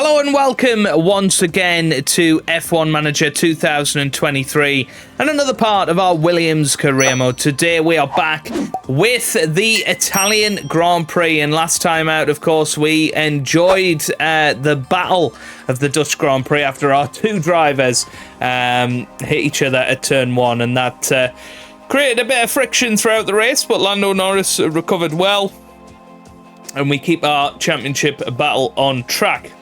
Hello and welcome once again to F1 Manager 2023 and another part of our Williams career mode. Today we are back with the Italian Grand Prix, and last time out, of course, we enjoyed the battle of the Dutch Grand Prix after our two drivers hit each other at turn one, and that created a bit of friction throughout the race, but Lando Norris recovered well, and we keep our championship battle on track.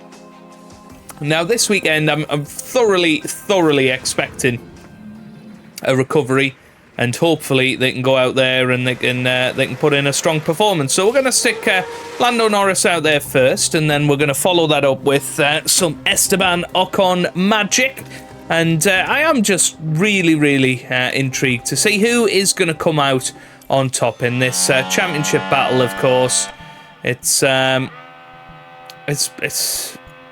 Now, this weekend, I'm thoroughly expecting a recovery, and hopefully they can go out there and they can put in a strong performance. So we're going to stick Lando Norris out there first, and then we're going to follow that up with some Esteban Ocon magic. And I am just really intrigued to see who is going to come out on top in this championship battle. Of course, it's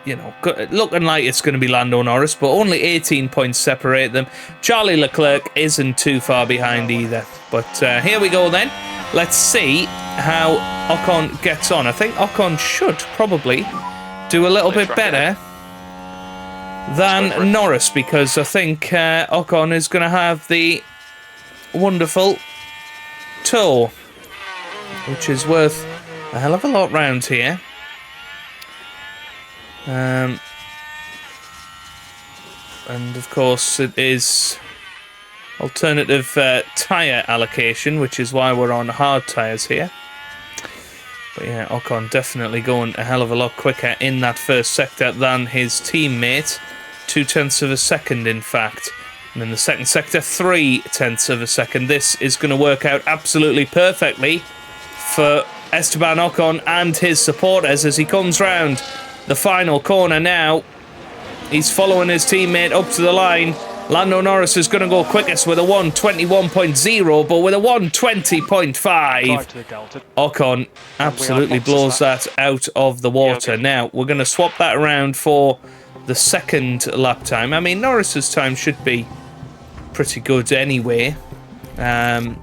you know, looking like it's going to be Lando Norris, but only 18 points separate them. Charlie Leclerc isn't too far behind either. But here we go then. Let's see how Ocon gets on. I think Ocon should probably do a little bit better than Norris, because I think Ocon is going to have the wonderful tow, which is worth a hell of a lot round here. And of course it is alternative tyre allocation, which is why we're on hard tyres here. But yeah, Ocon definitely going a hell of a lot quicker in that first sector than his teammate. 0.2 of a second, in fact. And in the second sector, 0.3 of a second. This is going to work out absolutely perfectly for Esteban Ocon and his supporters as he comes round the final corner now. He's following his teammate up to the line. Lando Norris is going to go quickest with a 1:21.0, but with a 1:20.5, Ocon absolutely blows that out of the water. Now, we're going to swap that around for the second lap time. I mean, Norris's time should be pretty good anyway. But,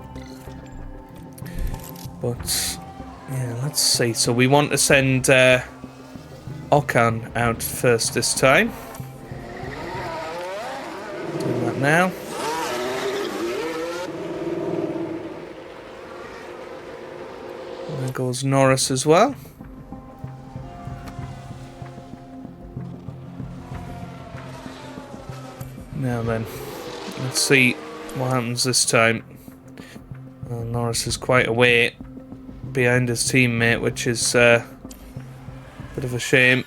yeah, let's see. So we want to send Ocon out first this time. Do that now. There goes Norris as well. Now then, let's see what happens this time. Well, Norris is quite a way behind his teammate, which is bit of a shame.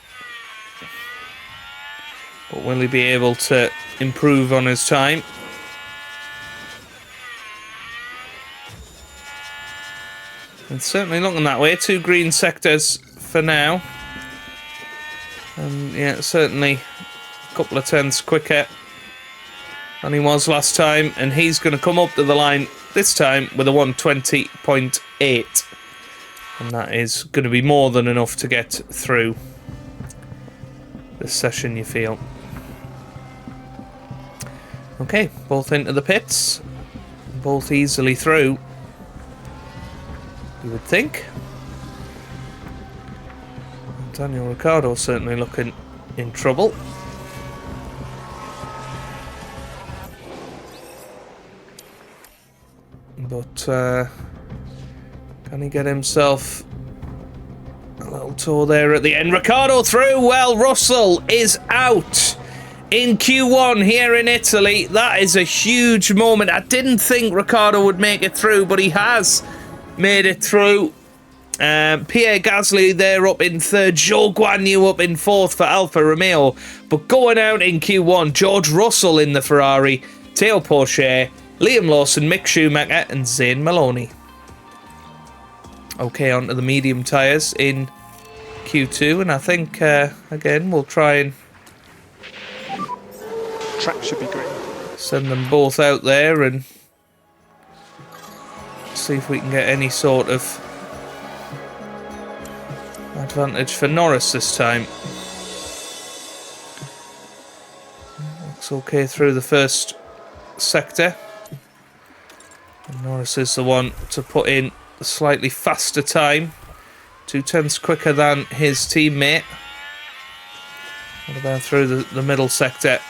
But will he be able to improve on his time? It's certainly looking that way. 2 green sectors for now. And yeah, certainly a couple of tenths quicker than he was last time. And he's going to come up to the line this time with a 1:20.8. And that is going to be more than enough to get through this session, you feel. Okay, both into the pits. Both easily through, you would think. Daniel Ricciardo certainly looking in trouble. But can he get himself a little tour there at the end? Ricciardo through. Well, Russell is out in Q1 here in Italy. That is a huge moment. I didn't think Ricciardo would make it through, but he has made it through. Pierre Gasly there up in third. Zhou Guanyu up in fourth for Alfa Romeo. But going out in Q1, George Russell in the Ferrari, Théo Pourchaire, Liam Lawson, Mick Schumacher and Zayn Maloney. Okay, onto the medium tyres in Q2, and I think, again, we'll try and track should be green. Send them both out there and see if we can get any sort of advantage for Norris this time. Looks okay through the first sector. And Norris is the one to put in a slightly faster time. 0.2 quicker than his teammate. What about through the middle sector?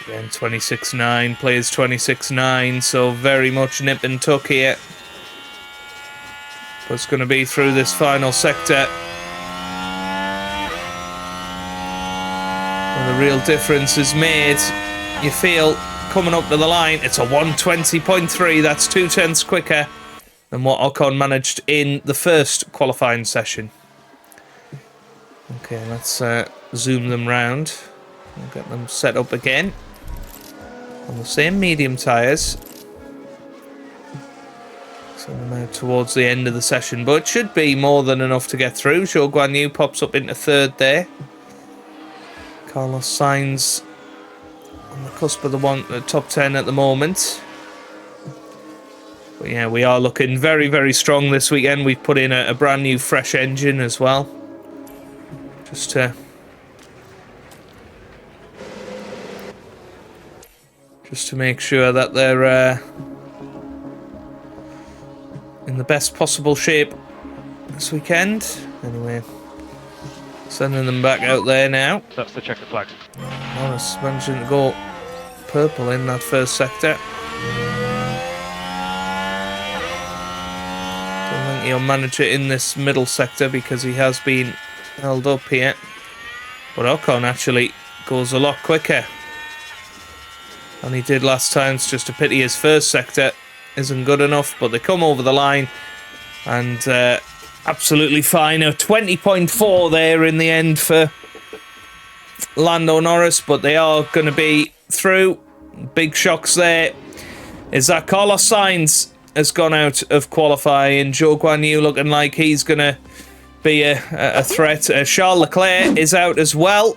Again, 26.9, plays 26.9, so very much nip and tuck here. But it's going to be through this final sector where the real difference is made. You feel coming up to the line, it's a 120.3, that's 0.2 quicker than what Ocon managed in the first qualifying session. Okay, let's zoom them round. We'll get them set up again on the same medium tyres. So we're now towards the end of the session, but it should be more than enough to get through. Zhou Guanyu pops up into third there. Carlos Sainz on the cusp of the top 10 at the moment. But yeah, we are looking very, very strong this weekend. We've put in a brand new fresh engine as well. Just to make sure that they're in the best possible shape this weekend. Anyway, sending them back out there now. That's the checkered flag. Norris managing to go purple in that first sector. Don't think he'll manage it in this middle sector because he has been held up here. But Ocon actually goes a lot quicker than he did last time. It's just a pity his first sector isn't good enough, but they come over the line and absolutely fine. A 20.4 there in the end for Lando Norris, but they are going to be through. Big shocks there is that Carlos Sainz has gone out of qualifying. Zhou Guanyu looking like he's going to be a threat. Charles Leclerc is out as well.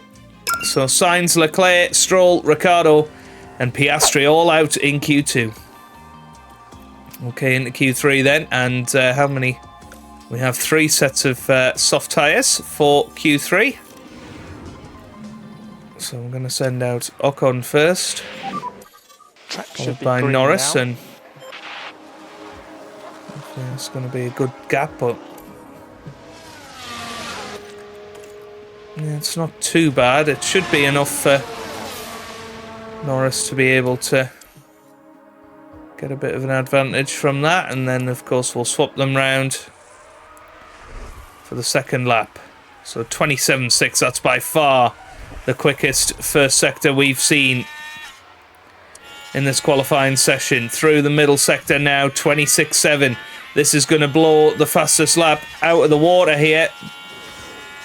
So Sainz, Leclerc, Stroll, Ricciardo and Piastri all out in Q2. Okay, into Q3 then. And how many? We have 3 sets of soft tyres for Q3. So I'm going to send out Ocon first, followed by Norris, and it's going to be a good gap, but yeah, it's not too bad. It should be enough for Norris to be able to get a bit of an advantage from that, and then of course we'll swap them round for the second lap. So 27.6, that's by far the quickest first sector we've seen in this qualifying session. Through the middle sector now, 26.7. This is going to blow the fastest lap out of the water here.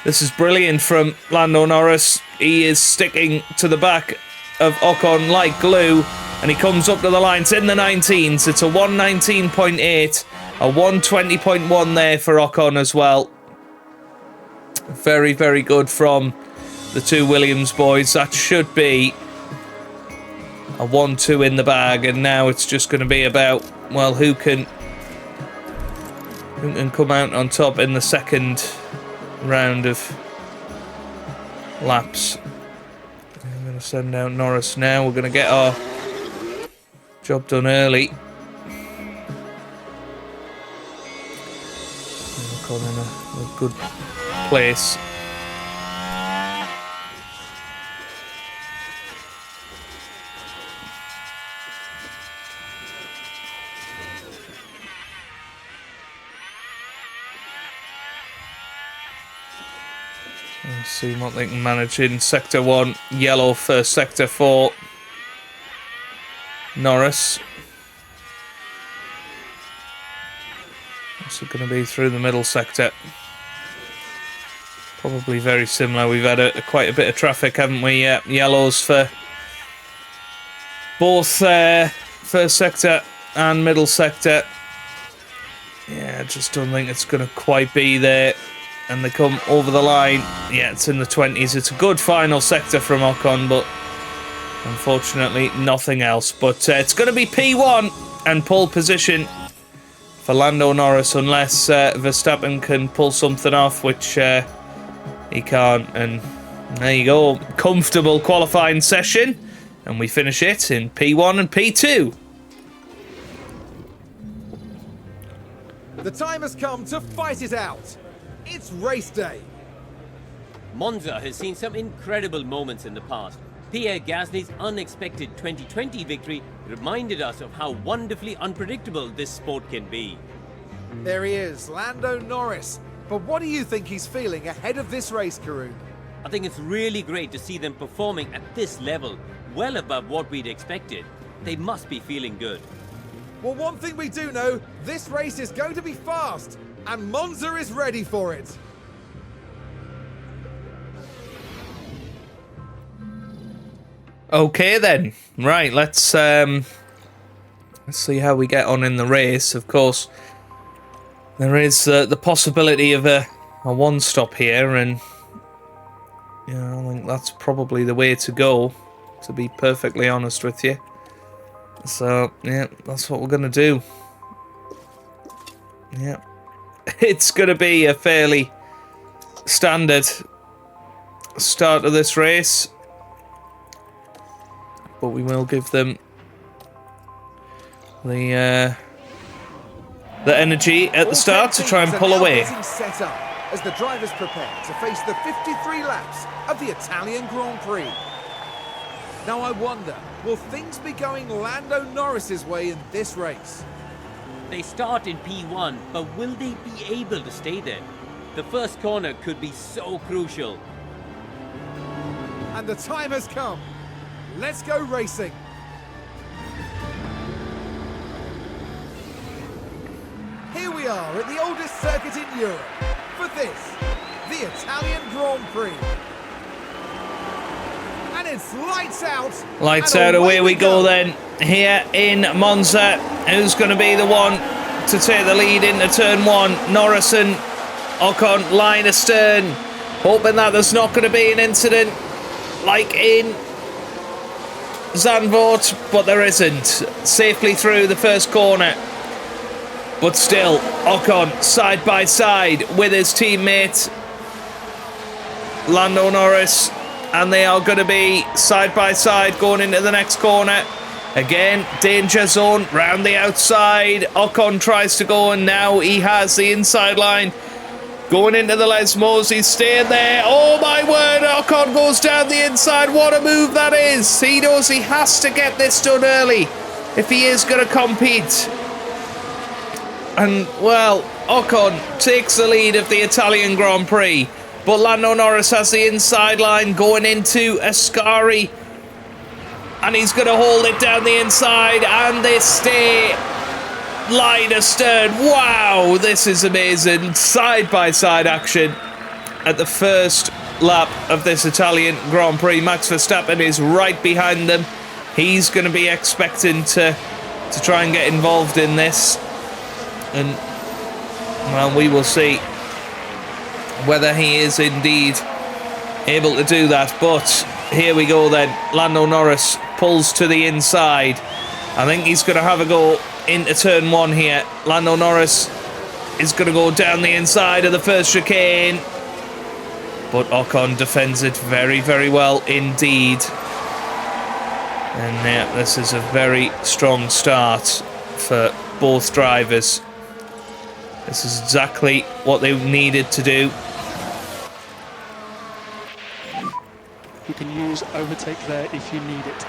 This is brilliant from Lando Norris. He is sticking to the back of Ocon like glue, and he comes up to the line. It's in the 19s. It's a 119.8, a 120.1 there for Ocon as well. Very, very good from the two Williams boys. That should be a 1-2 in the bag, and now it's just going to be about, well, who can come out on top in the second round of laps. I'm going to send out Norris now. We're going to get our job done early. Ocon in a good place. Let's see what they can manage in Sector 1. Yellow for Sector 4. Norris. What's it going to be through the middle sector? Probably very similar. We've had quite a bit of traffic, haven't we? Yellows for both first sector and middle sector. Yeah, I just don't think it's going to quite be there. And they come over the line. Yeah, it's in the 20s. It's a good final sector from Ocon, but unfortunately nothing else. But it's going to be P1 and pole position for Lando Norris, unless Verstappen can pull something off, which he can't. And there you go. Comfortable qualifying session. And we finish it in P1 and P2. The time has come to fight it out. It's race day. Monza has seen some incredible moments in the past. Pierre Gasly's unexpected 2020 victory reminded us of how wonderfully unpredictable this sport can be. There he is, Lando Norris. But what do you think he's feeling ahead of this race, Karun? I think it's really great to see them performing at this level, well above what we'd expected. They must be feeling good. Well, one thing we do know, this race is going to be fast, and Monza is ready for it. Okay then, right, let's see how we get on in the race. Of course, there is the possibility of a one-stop here, and you know, I think that's probably the way to go, to be perfectly honest with you. So, yeah, that's what we're going to do. Yeah. It's going to be a fairly standard start of this race, but we will give them the energy at the start to try and pull away. Set up as the drivers prepare to face the 53 laps of the Italian Grand Prix. Now I wonder, will things be going Lando Norris's way in this race? They start in P1, but will they be able to stay there? The first corner could be so crucial. And the time has come. Let's go racing. Here we are at the oldest circuit in Europe for this, the Italian Grand Prix. And it's lights out. Lights out, away we go then. Here in Monza, who's going to be the one to take the lead into turn one? Norris and Ocon line astern, hoping that there's not going to be an incident like in Zandvoort, but there isn't. Safely through the first corner. But still, Ocon side by side with his teammate Lando Norris, and they are going to be side by side going into the next corner. Again, danger zone round the outside. Ocon tries to go, and now he has the inside line. Going into the Lesmos, he's staying there. Oh my word, Ocon goes down the inside. What a move that is. He knows he has to get this done early if he is going to compete. And, well, Ocon takes the lead of the Italian Grand Prix. But Lando Norris has the inside line going into Ascari. And he's going to hold it down the inside. And they stay line astern. Wow, this is amazing. Side-by-side action at the first lap of this Italian Grand Prix. Max Verstappen is right behind them. He's going to be expecting to try and get involved in this. And, well, we will see whether he is indeed able to do that. But here we go then. Lando Norris pulls to the inside. I think he's going to have a go into turn one here. Lando Norris is going to go down the inside of the first chicane. But Ocon defends it very, very well indeed. And yeah, this is a very strong start for both drivers. This is exactly what they needed to do. You can use overtake there if you need it.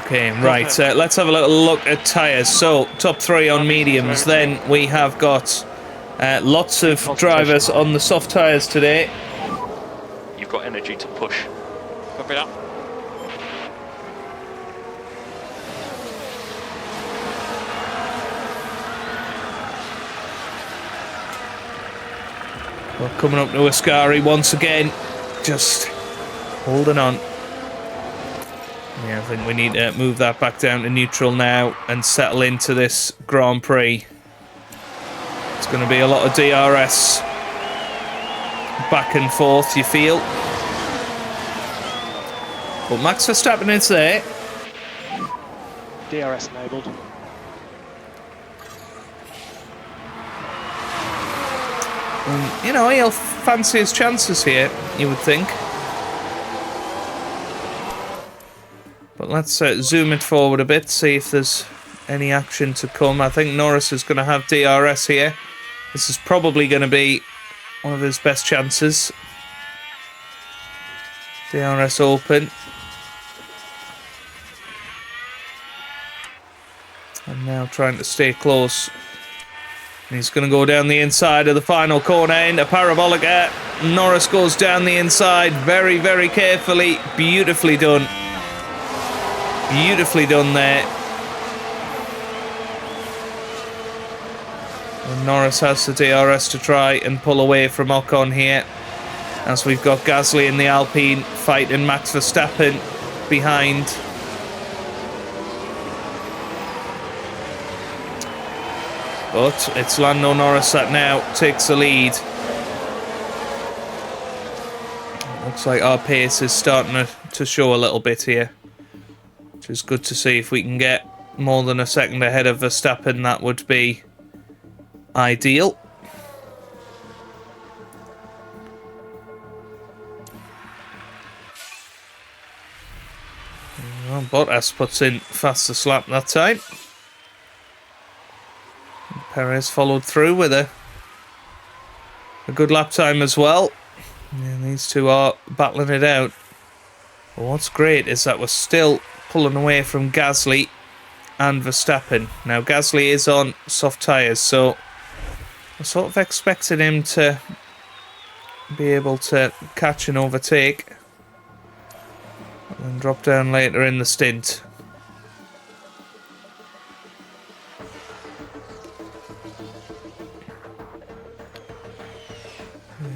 Okay, right. Let's have a little look at tyres. So, top three on mediums. Then we have got lots of drivers on the soft tyres today. You've got energy to push. Pump it up. Well, coming up to Ascari once again, just holding on. Yeah, I think we need to move that back down to neutral now and settle into this Grand Prix. It's going to be a lot of DRS back and forth, you feel. But Max Verstappen is there. DRS enabled. You know, he'll fancy his chances here, you would think. But let's zoom it forward a bit, see if there's any action to come. I think Norris is going to have DRS here. This is probably going to be one of his best chances. DRS open. And now trying to stay close. He's going to go down the inside of the final corner into Parabolica. Norris goes down the inside very, very carefully. Beautifully done. Beautifully done there. And Norris has the DRS to try and pull away from Ocon here. As we've got Gasly in the Alpine fighting Max Verstappen behind. But it's Lando Norris that now takes the lead. Looks like our pace is starting to show a little bit here. Which is good to see. If we can get more than a second ahead of Verstappen, that would be ideal. Well, Bottas puts in fastest lap that time. Perez followed through with a good lap time as well. And these two are battling it out. But what's great is that we're still pulling away from Gasly and Verstappen. Now Gasly is on soft tyres, so I sort of expected him to be able to catch and overtake and drop down later in the stint.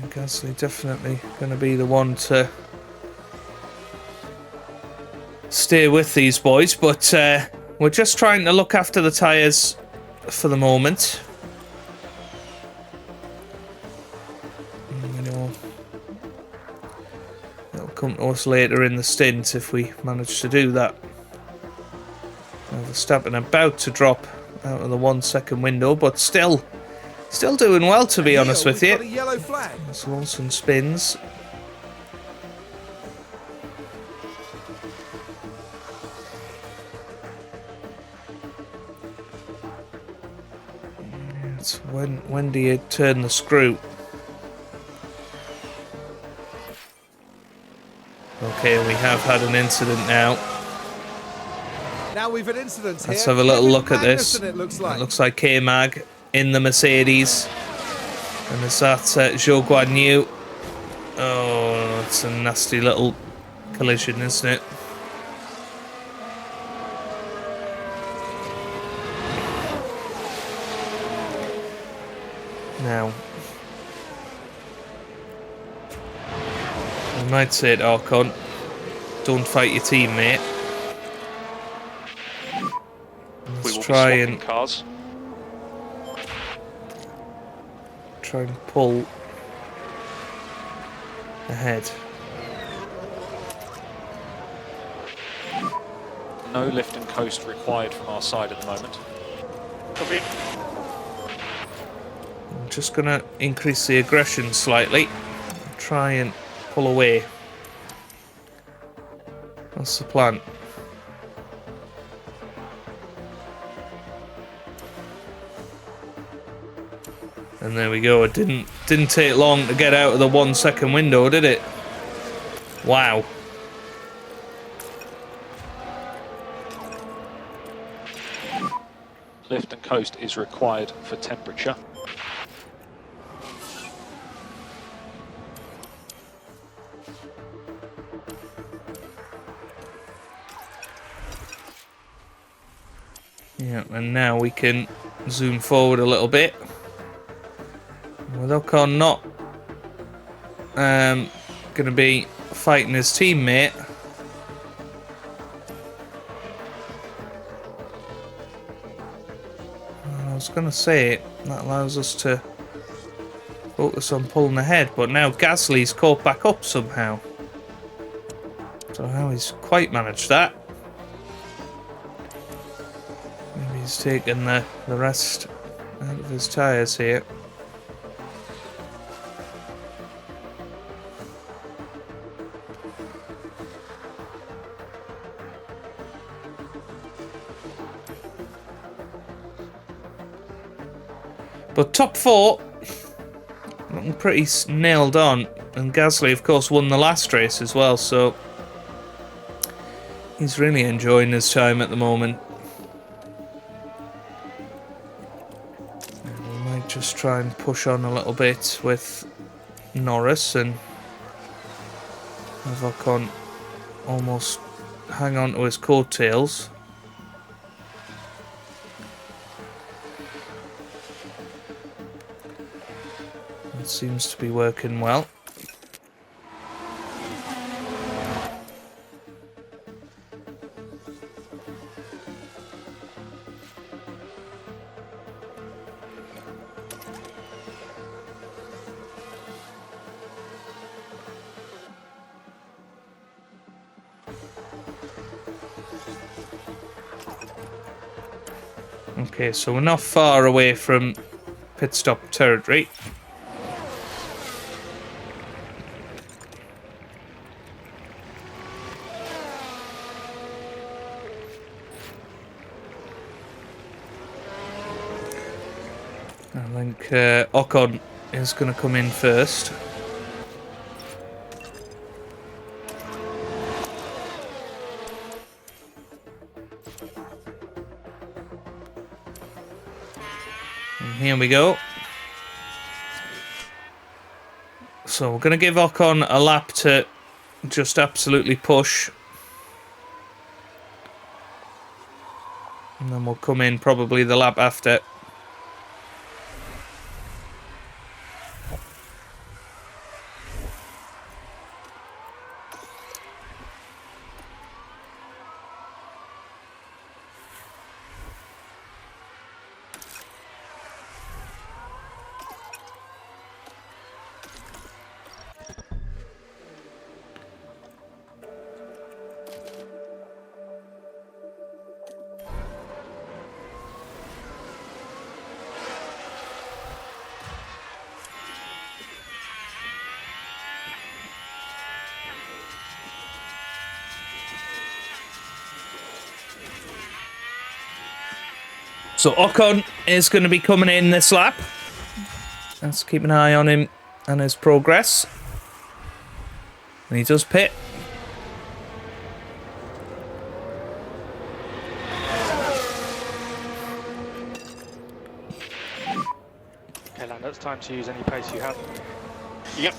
Gasly definitely going to be the one to stay with these boys, but we're just trying to look after the tyres for the moment. You know, that'll come to us later in the stint if we manage to do that. Now Verstappen about to drop out of the 1 second window, but still doing well, to be honest with you. As Lawson spins. It's when do you turn the screw? Okay, we have had an incident now. Now we've an incident here. Let's have a little look at this. It looks like K-Mag in the Mercedes. And is that Zhou Guan Yu? Oh, it's a nasty little collision, isn't it? Now, I might say to Ocon, don't fight your teammate. Let's try and cars. Try and pull ahead. No lift and coast required from our side at the moment. Copy. I'm just going to increase the aggression slightly. Try and pull away. That's the plan. And there we go. It didn't take long to get out of the 1 second window, did it? Wow. Lift and coast is required for temperature. Yeah, and now we can zoom forward a little bit. With Ocon not going to be fighting his teammate. I was going to say that allows us to focus on pulling ahead, but now Gasly's caught back up somehow. So how he's quite managed that. Maybe he's taken the rest out of his tyres here. But top four, looking pretty nailed on And Gasly, of course, won the last race as well, so he's really enjoying his time at the moment. And we might just try and push on a little bit with Norris and have Ocon almost hang on to his coattails. It seems to be working well. Okay, so we're not far away from pit stop territory. I think Ocon is going to come in first. And here we go. So we're going to give Ocon a lap to just absolutely push. And then we'll come in probably the lap after. So Ocon is going to be coming in this lap. Let's keep an eye on him and his progress. And he does pit. Okay, Lando, it's time to use any pace you have. Yep.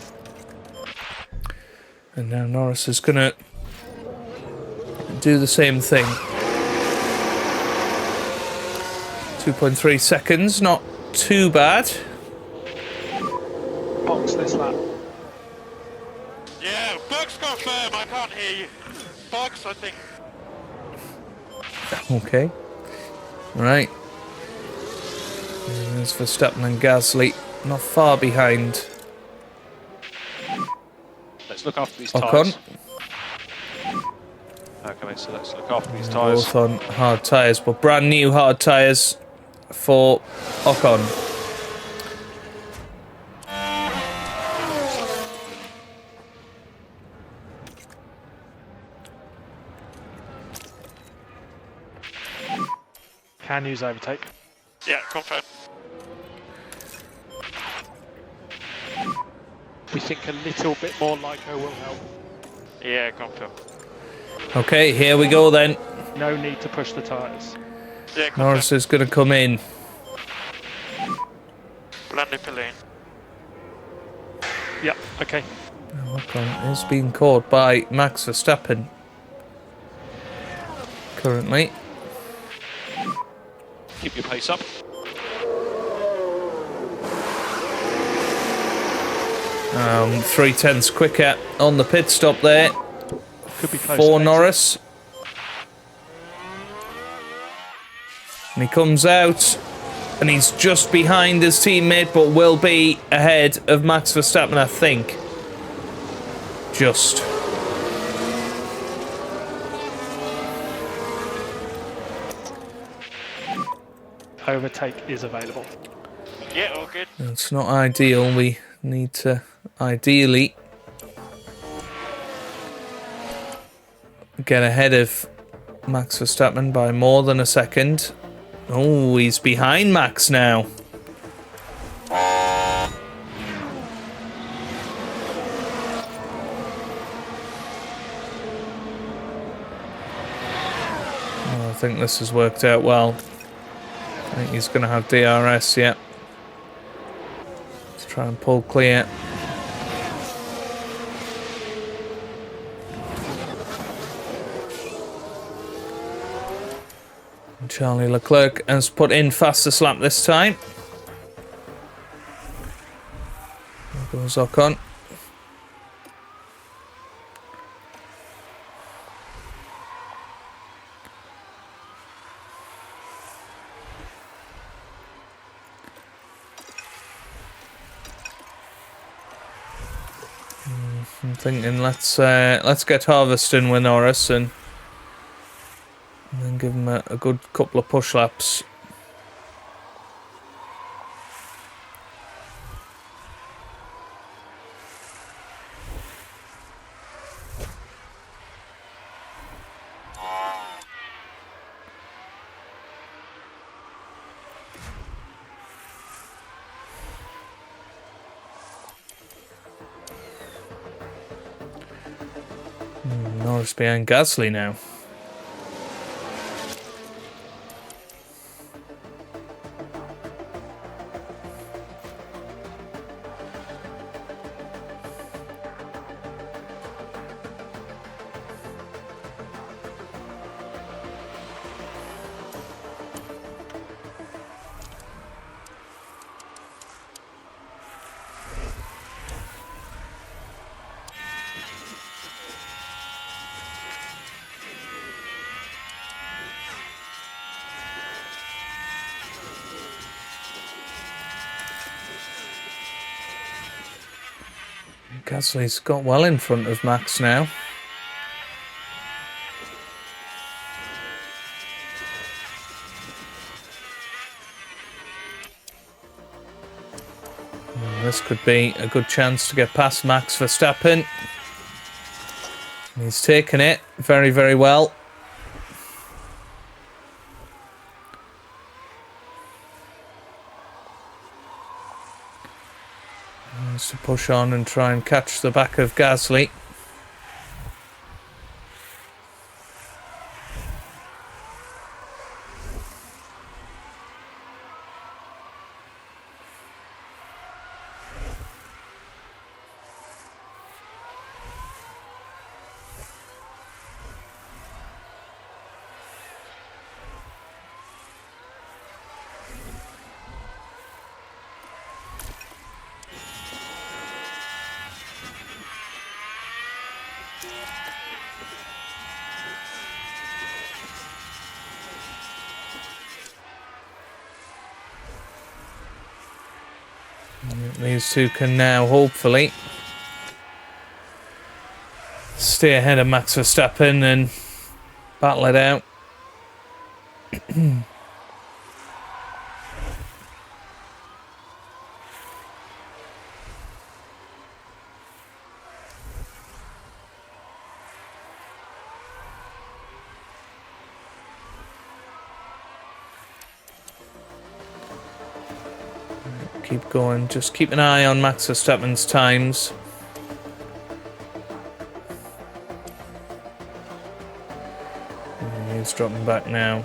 And now Norris is going to do the same thing. 2.3 seconds, not too bad. Box this lap. Yeah, box confirm. I can't hear you. Box, I think. Okay. Right. And there's Verstappen and Gasly, not far behind Let's look after these Ocon. tyres. Okay, so let's look after these tyres. Both on hard tyres, but brand new hard tyres for Ocon. Can use overtake. Yeah, confirm. We think a little bit more Lyco will help. Yeah, confirm. Okay, here we go then. No need to push the tyres. Yeah, confirm. Norris is going to come in. Blando Pillane. Yep, okay. Ocon is being caught by Max Verstappen currently. Keep your pace up. 3/10 quicker on the pit stop there Could be close. for to Norris. And he comes out and he's just behind his teammate, but will be ahead of Max Verstappen, I think. Just. Overtake is available. Yeah, all good. It's not ideal. We need to ideally get ahead of Max Verstappen by more than a second. Oh, he's behind Max now. think this has worked out well. I think he's going to have DRS, yeah. Let's try and pull clear. And Charlie Leclerc has put in fastest lap this time. There goes Ocon. I'm thinking let's get Harveston with Norris and then give him a good couple of push laps. Norris behind Gasly now. Gasly's got well in front of Max now. This could be a good chance to get past Max Verstappen. He's taken it very, very well. To push on and try and catch the back of Gasly. These two can now hopefully stay ahead of Max Verstappen and battle it out. Keep going, just keep an eye on Max Verstappen's times. He's dropping back now.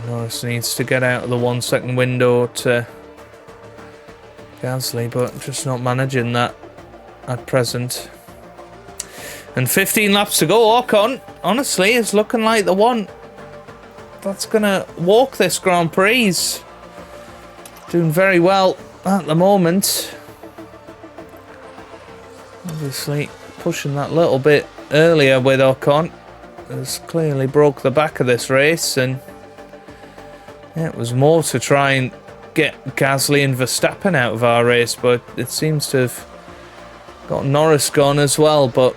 Norris needs to get out of the 1 second window to Gasly, but just not managing that at present. And 15 laps to go. Ocon, honestly, is looking like the one that's going to walk this Grand Prix. He's doing very well at the moment. Obviously, pushing that little bit earlier with Ocon has clearly broke the back of this race, and yeah, it was more to try and get Gasly and Verstappen out of our race, but it seems to have got Norris gone as well. But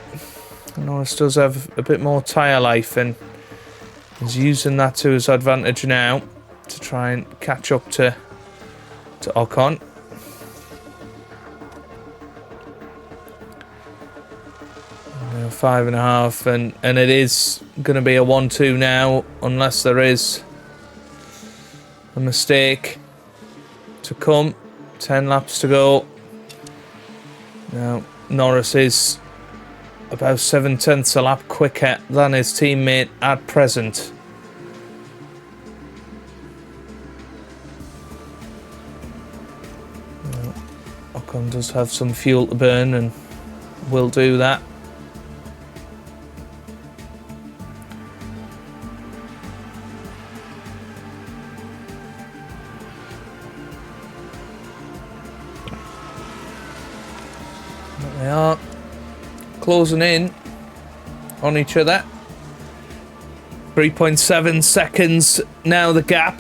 Norris does have a bit more tyre life and is using that to his advantage now to try and catch up to to Ocon. Now 5.5, and it is going to be a 1-2 now, unless there is a mistake to come. 10 laps to go. Now Norris is about 7/10 a lap quicker than his teammate at present. Now, Ocon does have some fuel to burn and will do that. They are closing in on each other. 3.7 seconds now the gap.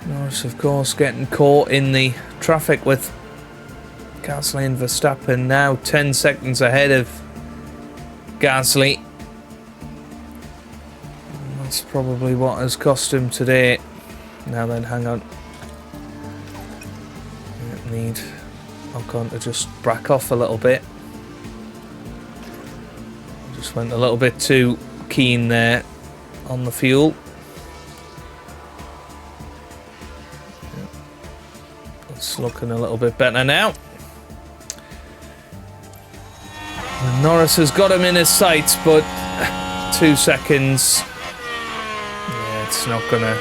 Norris, of course, getting caught in the traffic with Gasly and Verstappen, now 10 seconds ahead of Gasly. And that's probably what has cost him today. Now then, hang on. Need Ocon to just back off a little bit. Just went a little bit too keen there on the fuel. It's looking a little bit better now. And Norris has got him in his sights, but 2 seconds. Yeah, it's not gonna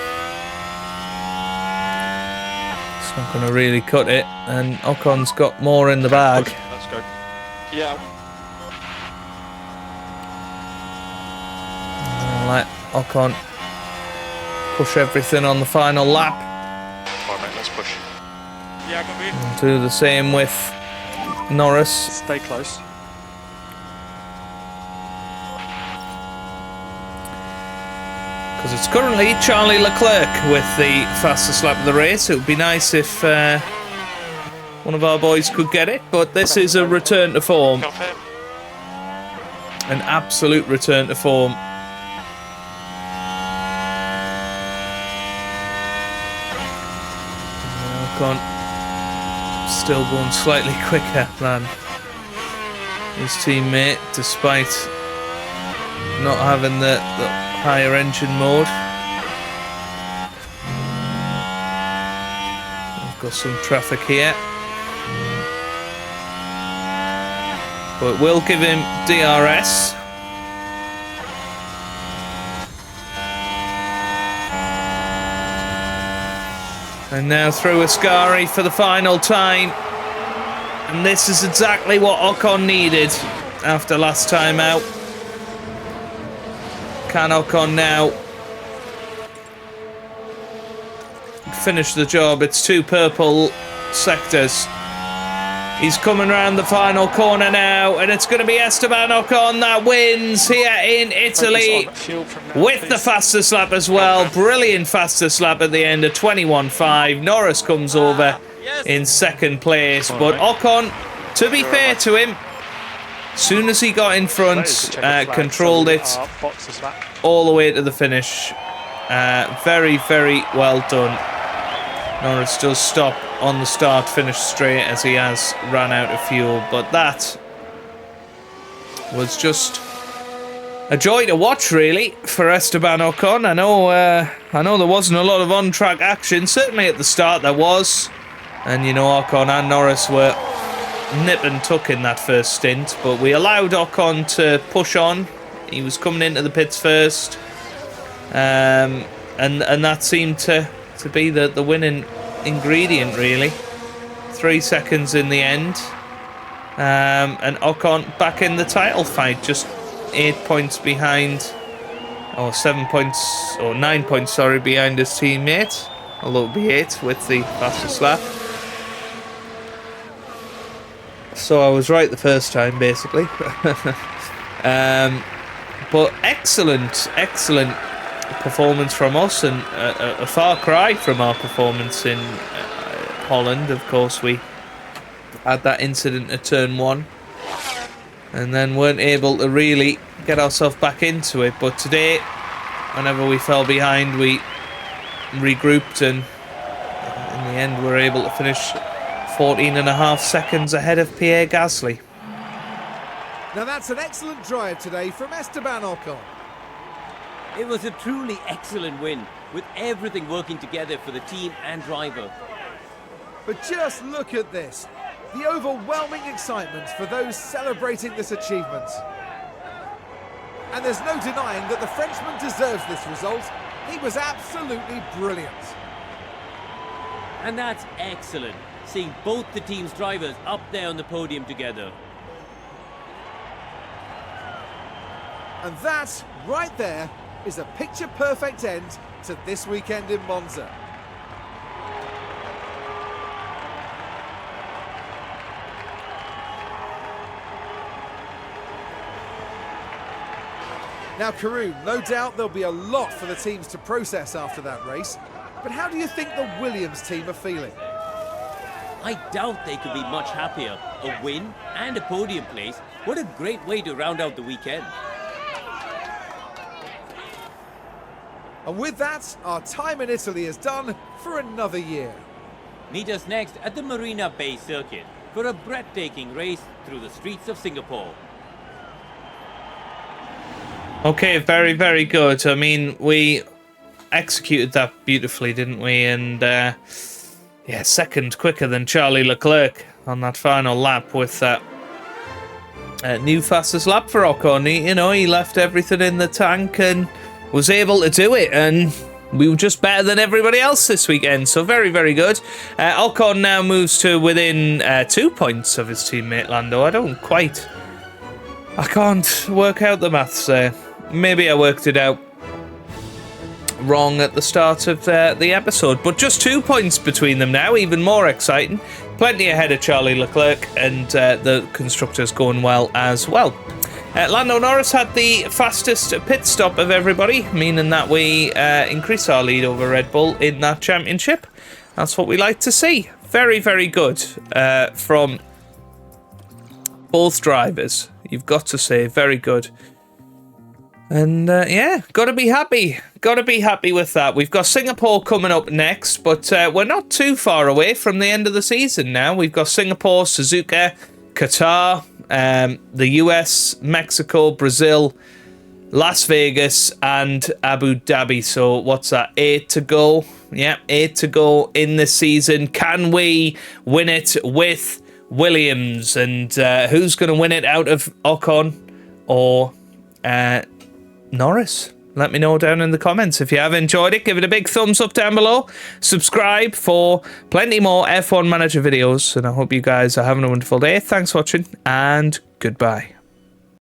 really cut it, and Ocon's got more in the bag. Let's go. Yeah. I'll let Ocon push everything on the final lap. All right, mate, let's push. Yeah, got me. And do the same with Norris. Stay close. Because it's currently Charlie Leclerc with the fastest lap of the race. It would be nice if one of our boys could get it, but this is a return to form. An absolute return to form. Ocon still going slightly quicker than his teammate, despite not having the higher engine mode. We've got some traffic here, but we'll give him DRS. And now through Ascari for the final time. And this is exactly what Ocon needed after last time out. Can Ocon now finish the job? It's 2 purple sectors. He's coming around the final corner now, and it's going to be Esteban Ocon that wins here in Italy with the fastest lap as well. Brilliant fastest lap at the end of 21.5. Norris comes over in second place, but Ocon, to be fair to him, as soon as he got in front, controlled it all the way to the finish. Very, very well done. Norris does stop on the start-finish straight as he has ran out of fuel, but that was just a joy to watch, really, for Esteban Ocon. I know there wasn't a lot of on-track action. Certainly at the start there was, and you know Ocon and Norris were nip and tuck in that first stint, but we allowed Ocon to push on. He was coming into the pits first, and that seemed to be the winning ingredient, really. 3 seconds in the end, and Ocon back in the title fight, just 8 points behind, or 7 points, or 9 points, sorry, behind his teammate, although it'll be 8 with the fastest lap. So I was right the first time, basically. But excellent performance from us, and a far cry from our performance in Holland. Of course, we had that incident at turn 1 and then weren't able to really get ourselves back into it. But today, whenever we fell behind, we regrouped, and in the end we're able to finish 14.5 seconds ahead of Pierre Gasly. Now that's an excellent drive today from Esteban Ocon. It was a truly excellent win, with everything working together for the team and driver. But just look at this. The overwhelming excitement for those celebrating this achievement. And there's no denying that the Frenchman deserves this result. He was absolutely brilliant. And that's excellent, seeing both the team's drivers up there on the podium together. And that, right there, is a picture-perfect end to this weekend in Monza. Now, Karun, no doubt there'll be a lot for the teams to process after that race, but how do you think the Williams team are feeling? I doubt they could be much happier. A win and a podium place. What a great way to round out the weekend. And with that, our time in Italy is done for another year. Meet us next at the Marina Bay Circuit for a breathtaking race through the streets of Singapore. Okay, very, very good. I mean, we executed that beautifully, didn't we? And, yeah, second quicker than Charlie Leclerc on that final lap with that new fastest lap for Ocon. He left everything in the tank and was able to do it. And we were just better than everybody else this weekend. So very, very good. Ocon now moves to within 2 points of his teammate Lando. I can't work out the maths there. Maybe I worked it out wrong at the start of the episode, but just 2 points between them now, even more exciting. Plenty ahead of Charlie Leclerc, and the constructors going well as well. Lando Norris had the fastest pit stop of everybody, meaning that we increase our lead over Red Bull in that championship. That's what we like to see. Very, very good from both drivers. You've got to say, very good. And yeah, gotta be happy with that. We've got Singapore coming up next, but we're not too far away from the end of the season now. We've got Singapore, Suzuka, Qatar, the US, Mexico, Brazil, Las Vegas, and Abu Dhabi. So what's that, 8 to go? Yeah, 8 to go in this season. Can we win it with Williams? And who's going to win it out of Ocon or Norris? Let me know down in the comments. If you have enjoyed it, give it a big thumbs up down below. Subscribe for plenty more F1 Manager videos. And I hope you guys are having a wonderful day. Thanks for watching, and goodbye.